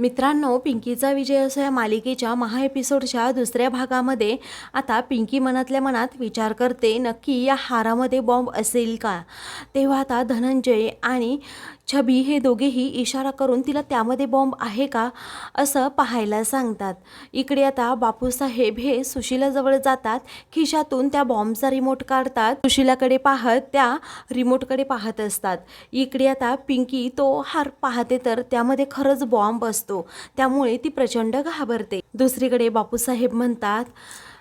मित्रांनो, पिंकीचा विजय असो या मालिकेच्या महा एपिसोडच्या दुसऱ्या भागामध्ये आता पिंकी मनातल्या मनात विचार करते, नक्की या हारामध्ये बॉम्ब असेल का? तेव्हा आता धनंजय आणि छबी हे दोघेही इशारा करून तिला त्यामध्ये बॉम्ब आहे का असं पाहायला सांगतात. इकडे आता बापूसाहेब हे सुशीलाजवळ जातात, खिशातून त्या बॉम्बचा रिमोट काढतात, सुशीलाकडे पाहत त्या रिमोटकडे पाहत असतात. इकडे आता पिंकी तो हार पाहते तर त्यामध्ये खरंच बॉम्ब असतो, त्यामुळे ती प्रचंड घाबरते. दुसरीकडे बापूसाहेब म्हणतात,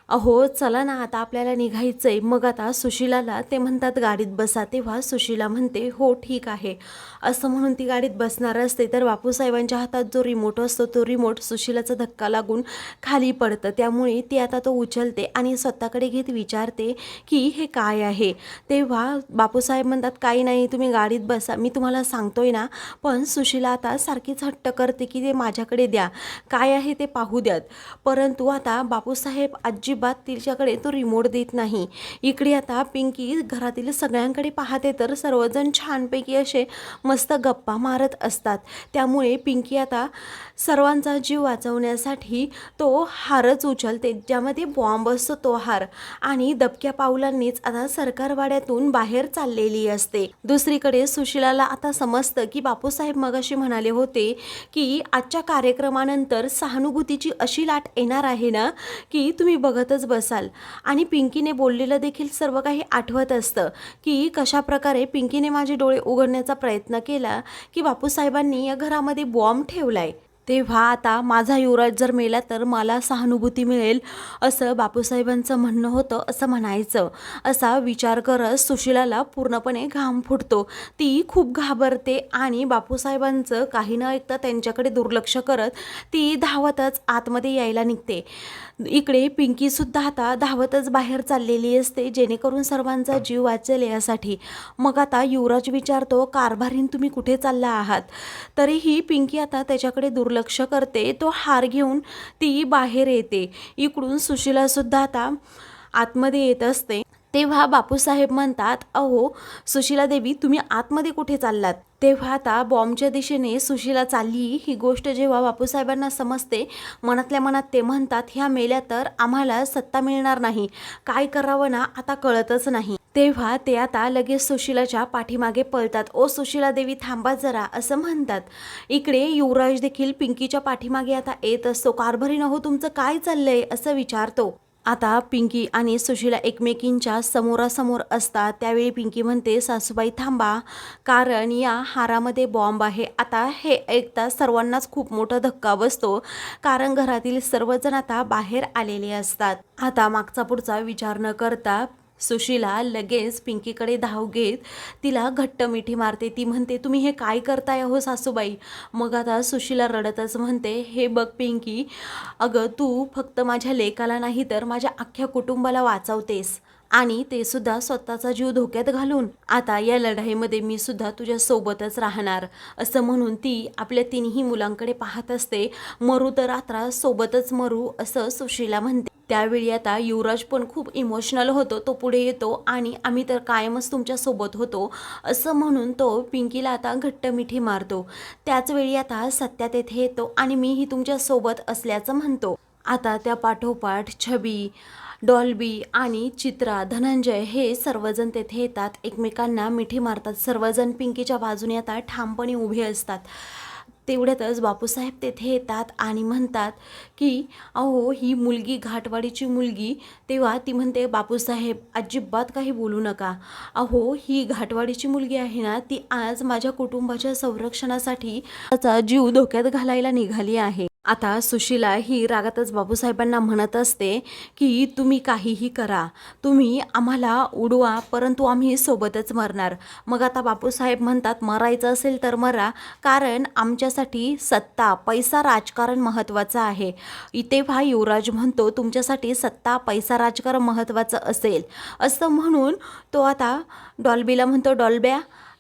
अहो चला ना, आता आपल्याला निघायचंय. मग आता सुशीलाला ते म्हणतात गाडीत बसा, तेव्हा सुशीला म्हणते हो ठीक आहे असं म्हणून ती गाडीत बसणार असते तर बापूसाहेबांच्या हातात जो रिमोट असतो तो रिमोट सुशीलाचा धक्का लागून खाली पडतं. त्यामुळे ती आता तो उचलते आणि स्वतःकडे घेत विचारते की हे काय आहे. तेव्हा बापूसाहेब म्हणतात काही नाही, तुम्ही गाडीत बसा, मी तुम्हाला सांगतोय ना. पण सुशीला आता सारखीच हट्ट करते की ते माझ्याकडे द्या, काय आहे ते पाहू द्यात. परंतु आता बापूसाहेब अजिबात तिच्याकडे तो रिमोट देत नाही. इकडे आता पिंकी घरातील सगळ्यांकडे पाहते तर सर्वजण छानपैकी असे मस्त गप्पा मारत असतात. त्यामुळे पिंकी आता सर्वांचा जीव वाचवण्यासाठी तो हारच उचलते, ज्यामध्ये बॉम्ब असतो तो हार, आणि दबक्या पावलांनीच आता सरकारवाड्यातून बाहेर चाललेली असते. दुसरीकडे सुशीलाला आता समजतं की बापूसाहेब मगाशी म्हणाले होते की आजच्या कार्यक्रमानंतर सहानुभूतीची अशी लाट येणार आहे ना की तुम्ही बघतच बसाल. आणि पिंकीने बोललेलं देखील सर्व काही आठवत असतं की कशा प्रकारे पिंकीने माझे डोळे उघडण्याचा प्रयत्न केला की बापूसाहेबांनी या घरामध्ये बॉम्ब ठेवलाय. तेव्हा आता माझा युवराज जर मेला तर मला सहानुभूती मिळेल असं बापूसाहेबांचं म्हणणं होतं असं म्हणायचं. असा विचार करत सुशीलाला पूर्णपणे घाम फुटतो. ती खूप घाबरते आणि बापूसाहेबांचं काही न ऐकता त्यांच्याकडे दुर्लक्ष करत ती धावतच आतमध्ये यायला निघते. इकडे पिंकीसुद्धा आता धावतच बाहेर चाललेली असते, जेणेकरून सर्वांचा जीव वाचेल यासाठी. मग आता युवराज विचारतो, कारभारीन तुम्ही कुठे चालला आहात? तरीही पिंकी आता त्याच्याकडे दुर्लक्ष करते. तो हार घेऊन ती बाहेर येते. इकडून सुशीलासुद्धा आता आतमध्ये येत असते. तेव्हा बापूसाहेब म्हणतात, अहो सुशीला देवी, तुम्ही आतमध्ये कुठे चाललात? तेव्हा आता बॉम्बच्या दिशेने सुशीला चालली ही गोष्ट जेव्हा बापूसाहेबांना समजते, मनातल्या मनात ते म्हणतात, ह्या मेल्या तर आम्हाला सत्ता मिळणार नाही, काय करावं ना आता कळतच नाही. तेव्हा ते आता लगेच सुशीलाच्या पाठीमागे पळतात. ओ सुशीला देवी थांबा जरा असं म्हणतात. इकडे युवराज देखील पिंकीच्या पाठीमागे आता येत असतो. कारभारी नहो, तुमचं काय चाललंय असं विचारतो. आता पिंकी आणि सुशीला एकमेकींच्या समोरासमोर असतात. त्यावेळी पिंकी म्हणते, सासूबाई थांबा, कारण या हारामध्ये बॉम्ब आहे. आता हे ऐकता सर्वांनाच खूप मोठा धक्का बसतो, कारण घरातील सर्वजण आता बाहेर आलेले असतात. आता मागचा पुढचा विचार न करता सुशीला लगेच पिंकीकडे धाव घेत तिला घट्ट मिठी मारते. ती म्हणते, तुम्ही हे काय करताय हो सासूबाई? मग आता सुशीला रडतच म्हणते, हे बघ पिंकी, अगं तू फक्त माझ्या लेकाला नाही तर माझ्या अख्ख्या कुटुंबाला वाचवतेस, आणि ते सुद्धा स्वतःचा जीव धोक्यात घालून. आता या लढाईमध्ये मी सुद्धा तुझ्या सोबतच राहणार असं म्हणून ती आपल्या तिन्ही मुलांकडे पाहत असते. मरू तर आता सोबतच मरू असं सुशीला म्हणते. त्यावेळी आता युवराज पण खूप इमोशनल होतो. तो पुढे येतो आणि आम्ही तर कायमच तुमच्या सोबत होतो असं म्हणून तो पिंकीला आता घट्ट मिठी मारतो. त्याच वेळी आता सत्या तेथे येतो आणि मीही तुमच्या सोबत असल्याचं म्हणतो. आता त्या पाठोपाठ छबी, डॉल्बी आणि चित्रा, धनंजय हे सर्वजण तेथे येतात, एकमेकांना मिठी मारतात. सर्वजण पिंकीच्या बाजूने आता ठामपणे उभे असतात. तेवढ्यातच बापूसाहेब तेथे येतात आणि म्हणतात की अहो ही मुलगी घाटवाडीची मुलगी. तेव्हा ती म्हणते, बापूसाहेब अजिबात काही बोलू नका, अहो ही घाटवाडीची मुलगी आहे ना, ती आज माझ्या कुटुंबाच्या संरक्षणासाठी त्याचा जीव धोक्यात घालायला निघाली आहे. आता सुशीला ही रागातच बापूसाहेबांना म्हणत असते की तुम्ही काहीही करा, तुम्ही आम्हाला उडवा, परंतु आम्ही सोबतच मरणार. मग आता बापूसाहेब म्हणतात, मरायचं असेल तर मरा, कारण आमच्यासाठी सत्ता, पैसा, राजकारण महत्त्वाचं आहे. तेव्हा युवराज म्हणतो, तुमच्यासाठी सत्ता, पैसा, राजकारण महत्त्वाचं असेल असं म्हणून तो आता डॉल्बीला म्हणतो, डॉल्ब्या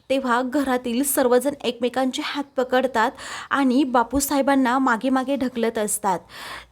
तेव्हा घरातील सर्वजण एकमेकांचे हात पकडतात आणि बापूसाहेबांना मागे मागे ढकलत असतात.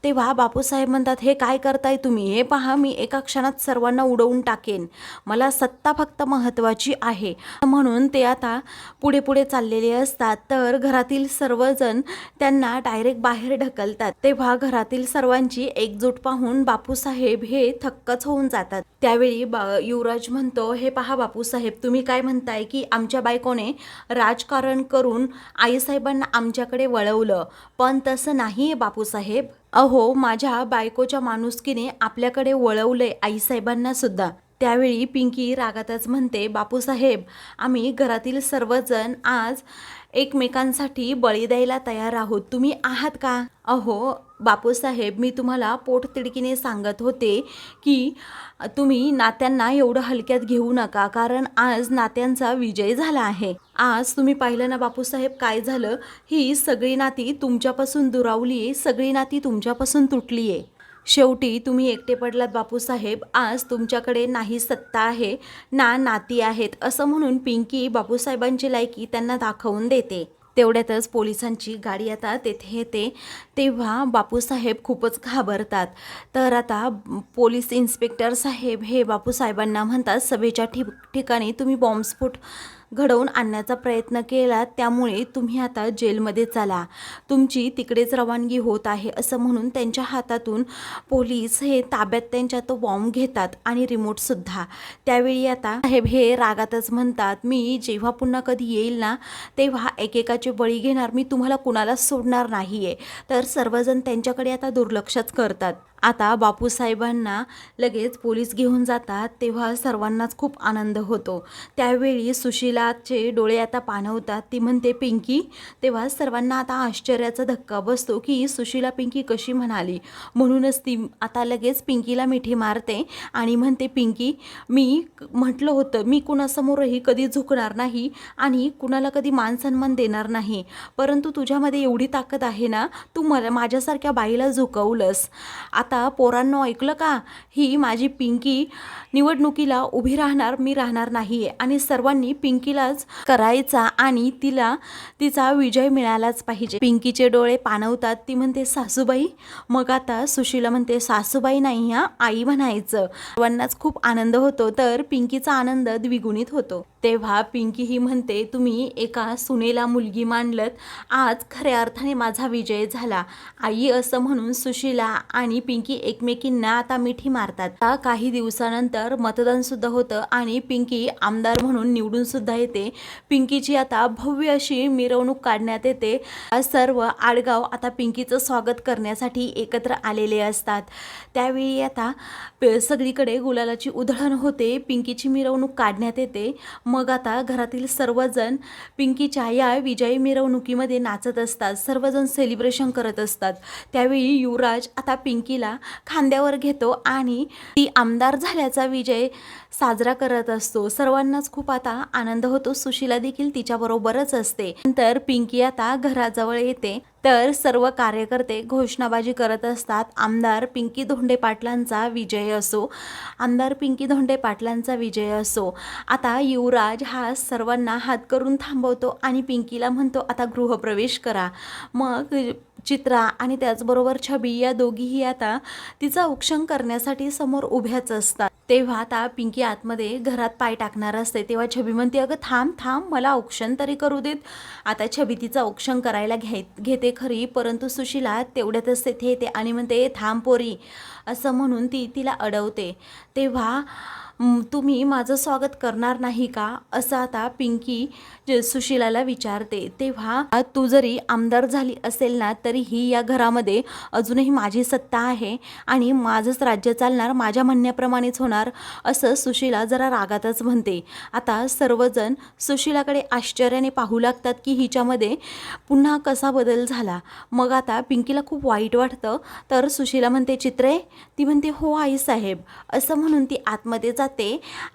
तेव्हा बापूसाहेब म्हणतात, हे काय करताय तुम्ही? हे पहा, मी एका क्षणात सर्वांना उडवून टाकेन. मला सत्ता फक्त महत्त्वाची आहे. म्हणून ते आता पुढे पुढे चाललेले असतात. तर घरातील सर्वजण त्यांना डायरेक्ट बाहेर ढकलतात. तेव्हा घरातील सर्वांची एकजूट पाहून बापूसाहेब हे थक्कच होऊन जातात. त्यावेळी युवराज म्हणतो, हे पहा बापूसाहेब, तुम्ही काय म्हणताय की आमच्या बायकोने राजकारण करून आईसाहेबांना आमच्याकडे वळवलं, पण तसं नाही आहे बापूसाहेब. अहो, माझ्या बायकोच्या माणुसकीने आपल्याकडे वळवलंय आईसाहेबांना सुद्धा. त्यावेळी पिंकी रागातच म्हणते, बापूसाहेब, आम्ही घरातील सर्वजण आज एकमेकांसाठी बळी द्यायला तयार आहोत. तुम्ही आहात का? अहो बापूसाहेब, मी तुम्हाला पोटतिडकीने सांगत होते की तुम्ही नात्यांना एवढं हलक्यात घेऊ नका, कारण आज नात्यांचा विजय झाला आहे. आज तुम्ही पाहिलं ना बापूसाहेब काय झालं, ही सगळी नाती तुमच्यापासून दुरावली आहे, सगळी नाती तुमच्यापासून तुटली आहे. शेवटी तुम्ही एकटे पडलात बापूसाहेब. आज तुमच्याकडे नाही सत्ता आहे ना नाती आहेत, असं म्हणून पिंकी बापूसाहेबांची लायकी त्यांना दाखवून देते. तेवढ्यातच पोलिसांची गाडी आता तेथे येते. तेव्हा बापूसाहेब खूपच घाबरतात. तर आता पोलीस इन्स्पेक्टर साहेब हे बापूसाहेबांना म्हणतात, सभेच्या ठिकाणी तुम्ही बॉम्बस्फोट घडवून आणण्याचा प्रयत्न केला, त्यामुळे तुम्ही आता जेलमध्ये चला, तुमची तिकडेच रवानगी होत आहे, असं म्हणून त्यांच्या हातातून पोलीस हे ताब्यात त्यांच्या तो बॉम्ब घेतात आणि रिमोटसुद्धा. त्यावेळी आता साहेब हे रागातच म्हणतात, मी जेव्हा पुन्हा कधी येईल ना, तेव्हा एकेकाचे बळी घेणार, मी तुम्हाला कुणालाच सोडणार नाही आहे. तर सर्वजण त्यांच्याकडे आता दुर्लक्षच करतात. आता बापूसाहेबांना लगेच पोलीस घेऊन जातात. तेव्हा सर्वांनाच खूप आनंद होतो. त्यावेळी सुशिलाचे डोळे आता पाणवतात. ती म्हणते, पिंकी. तेव्हा सर्वांना आता आश्चर्याचा धक्का बसतो की सुशिला पिंकी कशी म्हणाली. म्हणूनच ती आता लगेच पिंकीला मिठी मारते आणि म्हणते, पिंकी, मी म्हटलं होतं मी कुणासमोरही कधी झुकणार नाही आणि कुणाला कधी मानसन्मान देणार नाही, परंतु तुझ्यामध्ये एवढी ताकद आहे ना, तू मला माझ्यासारख्या बाईला झुकवलंस. आता पोरांनो ऐकलं का, ही माझी पिंकी निवडणुकीला उभी राहणार, मी राहणार नाही आहे आणि सर्वांनी पिंकीलाच करायचा आणि तिचा विजय मिळालाच पाहिजे. पिंकीचे डोळे पाणवतात. ती म्हणते, सासूबाई. मग आता सुशिला म्हणते, सासूबाई नाही हा, आई म्हणायचं. सर्वांनाच खूप आनंद होतो. तर पिंकीचा आनंद द्विगुणित होतो. तेव्हा पिंकी ही म्हणते, तुम्ही एका सुनेला मुलगी मानलत, आज खऱ्या अर्थाने माझा विजय झाला आई, असं म्हणून सुशिला आणि पिंकी एकमेकींना आता मिठी मारतात. काही दिवसानंतर मतदान सुद्धा होतं आणि पिंकी आमदार म्हणून निवडून सुद्धा येते. पिंकीची आता भव्य अशी मिरवणूक काढण्यात येते. सर्व आडगाव आता पिंकीचं स्वागत करण्यासाठी एकत्र आलेले असतात. त्यावेळी आता सगळीकडे गुलालाची उधळण होते. पिंकीची मिरवणूक काढण्यात येते. मग आता घरातील सर्वजण पिंकीच्या या विजयी मिरवणुकीमध्ये नाचत असतात. सर्वजण सेलिब्रेशन करत असतात. त्यावेळी युवराज आता पिंकीला खांद्यावर घेतो आणि ती आमदार झाल्याचा विजय साजरा करत असतो. सर्वांनाच खूप आता आनंद होतो. सुशिला देखील तिच्याबरोबरच असते. नंतर पिंकी आता घराजवळ येते. तर सर्व कार्यकर्ते घोषणाबाजी करत असतात. आमदार पिंकी धोंडे पाटलांचा विजय असो, आमदार पिंकी धोंडे पाटलांचा विजय असो. आता युवराज हा सर्वांना हात करून थांबवतो आणि पिंकीला म्हणतो, आता गृहप्रवेश करा. मग चित्रा आणि त्याचबरोबर छबी या दोघीही आता तिचा औक्षण करण्यासाठी समोर उभ्याच असतात. तेव्हा आता पिंकी आतमध्ये घरात पाय टाकणार असते. तेव्हा छबी म्हणते, अगं थांब थांब, मला औक्षण तरी करू देत. आता छबी तिचं औक्षण करायला घेते खरी, परंतु सुशिला तेवढ्यातच तेथे येते आणि म्हणते, थांब पोरी, असं म्हणून ती तिला अडवते. तेव्हा तुम्ही माझं स्वागत करणार नाही का, असं आता पिंकी सुशिलाला विचारते. तेव्हा तू जरी आमदार झाली असेल ना, तरीही या घरामध्ये अजूनही माझी सत्ता आहे आणि माझंच राज्य चालणार, माझ्या म्हणण्याप्रमाणेच होणार, असं सुशिला जरा रागातच म्हणते. आता सर्वजण सुशिलाकडे आश्चर्याने पाहू लागतात की हिच्यामध्ये पुन्हा कसा बदल झाला. मग आता पिंकीला खूप वाईट वाटतं. तर सुशिला म्हणते, चित्रे. ती म्हणते, हो आईसाहेब, असं म्हणून ती आतमध्ये जाते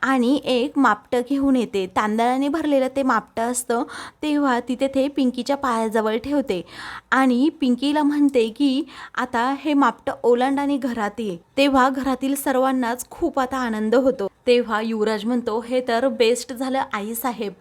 आणि एक मापटं घेऊन येते. तांदळाने भरलेलं ते मापटं असतं. तेव्हा ती तेथे पिंकीच्या पायाजवळ ठेवते आणि पिंकीला म्हणते की आता हे मापटं ओलांड आणि घरात ये. तेव्हा घरातील सर्वांनाच खूप आता आनंद होतो. तेव्हा युवराज म्हणतो, हे तर बेस्ट झालं आईसाहेब.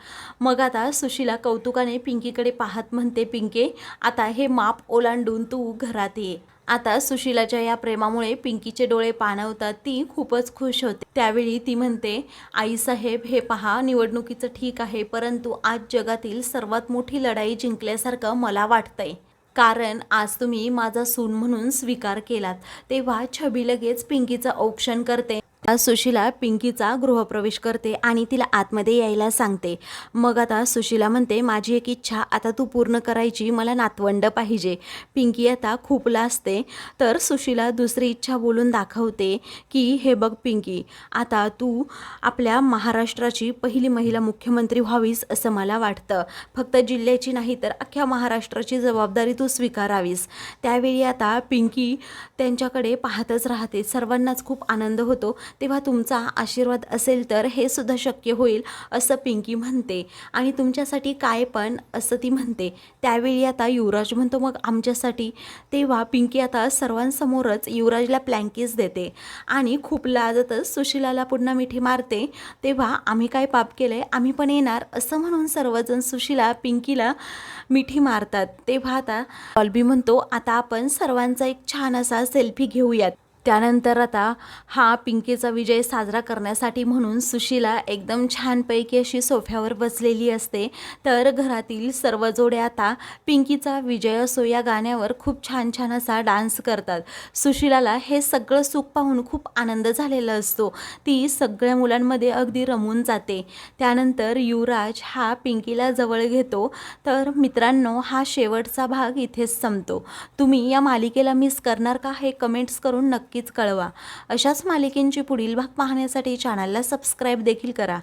मग आता सुशीला कौतुकाने पिंकीकडे पाहत म्हणते, पिंके आता हे माप ओलांडून तू घरात ये. आता सुशीलाच्या या प्रेमामुळे पिंकीचे डोळे पाणवतात. ती खूपच खुश होते. त्यावेळी ती म्हणते, आईसाहेब हे पहा, निवडणुकीचं ठीक आहे, परंतु आज जगातील सर्वात मोठी लढाई जिंकल्यासारखं मला वाटतंय. कारण आज तुम्ही माझा सून म्हणून स्वीकार केलात. तेव्हा छबी लगेच पिंकीचं औक्षण करते. आज सुशीला पिंकीचा गृहप्रवेश करते आणि तिला आतमध्ये यायला सांगते. मग आता सुशीला म्हणते, माझी एक इच्छा आता तू पूर्ण करायची, मला नातवंड पाहिजे. पिंकी आता खूप लाजते. तर सुशीला दुसरी इच्छा बोलून दाखवते की हे बघ पिंकी, आता तू आपल्या महाराष्ट्राची पहिली महिला मुख्यमंत्री व्हावीस असं मला वाटतं. फक्त जिल्ह्याची नाही तर अख्ख्या महाराष्ट्राची जबाबदारी तू स्वीकारावीस. त्यावेळी आता पिंकी त्यांच्याकडे पाहतच राहते. सर्वांनाच खूप आनंद होतो. तेव्हा तुमचा आशीर्वाद असेल तर हे सुद्धा शक्य होईल असं पिंकी म्हणते. आणि तुमच्यासाठी काय पण असं ती म्हणते. त्यावेळी आता युवराज म्हणतो, मग आमच्यासाठी. तेव्हा पिंकी आता सर्वांसमोरच युवराजला प्लँकीस देते आणि खूप लाजतच सुशीलाला पुन्हा मिठी मारते. तेव्हा आम्ही काय पाप केलंय, आम्ही पण येणार असं म्हणून सर्वजण सुशीला पिंकीला मिठी मारतात. तेव्हा आता डॉल्बी म्हणतो, आता आपण सर्वांचा एक छान असा सेल्फी घेऊयात. त्यानंतर आता हा पिंकीचा विजय साजरा करण्यासाठी म्हणून सुशीला एकदम छानपैकी अशी सोफ्यावर बसलेली असते. तर घरातील सर्व जोडे आता पिंकीचा विजय असो या गाण्यावर खूप छान छान असा डान्स करतात. सुशीलाला हे सगळं सुख पाहून खूप आनंद झालेला असतो. ती सगळ्या मुलांमध्ये अगदी रमून जाते. त्यानंतर युवराज हा पिंकीला जवळ घेतो. तर मित्रांनो, हा शेवटचा भाग इथेच संपतो. तुम्ही या मालिकेला मिस करणार का हे कमेंट्स करून नक्कीच कळवा. अशाच मालिकेंची पुढील भाग पाहण्यासाठी चॅनलला सबस्क्राईब देखील करा.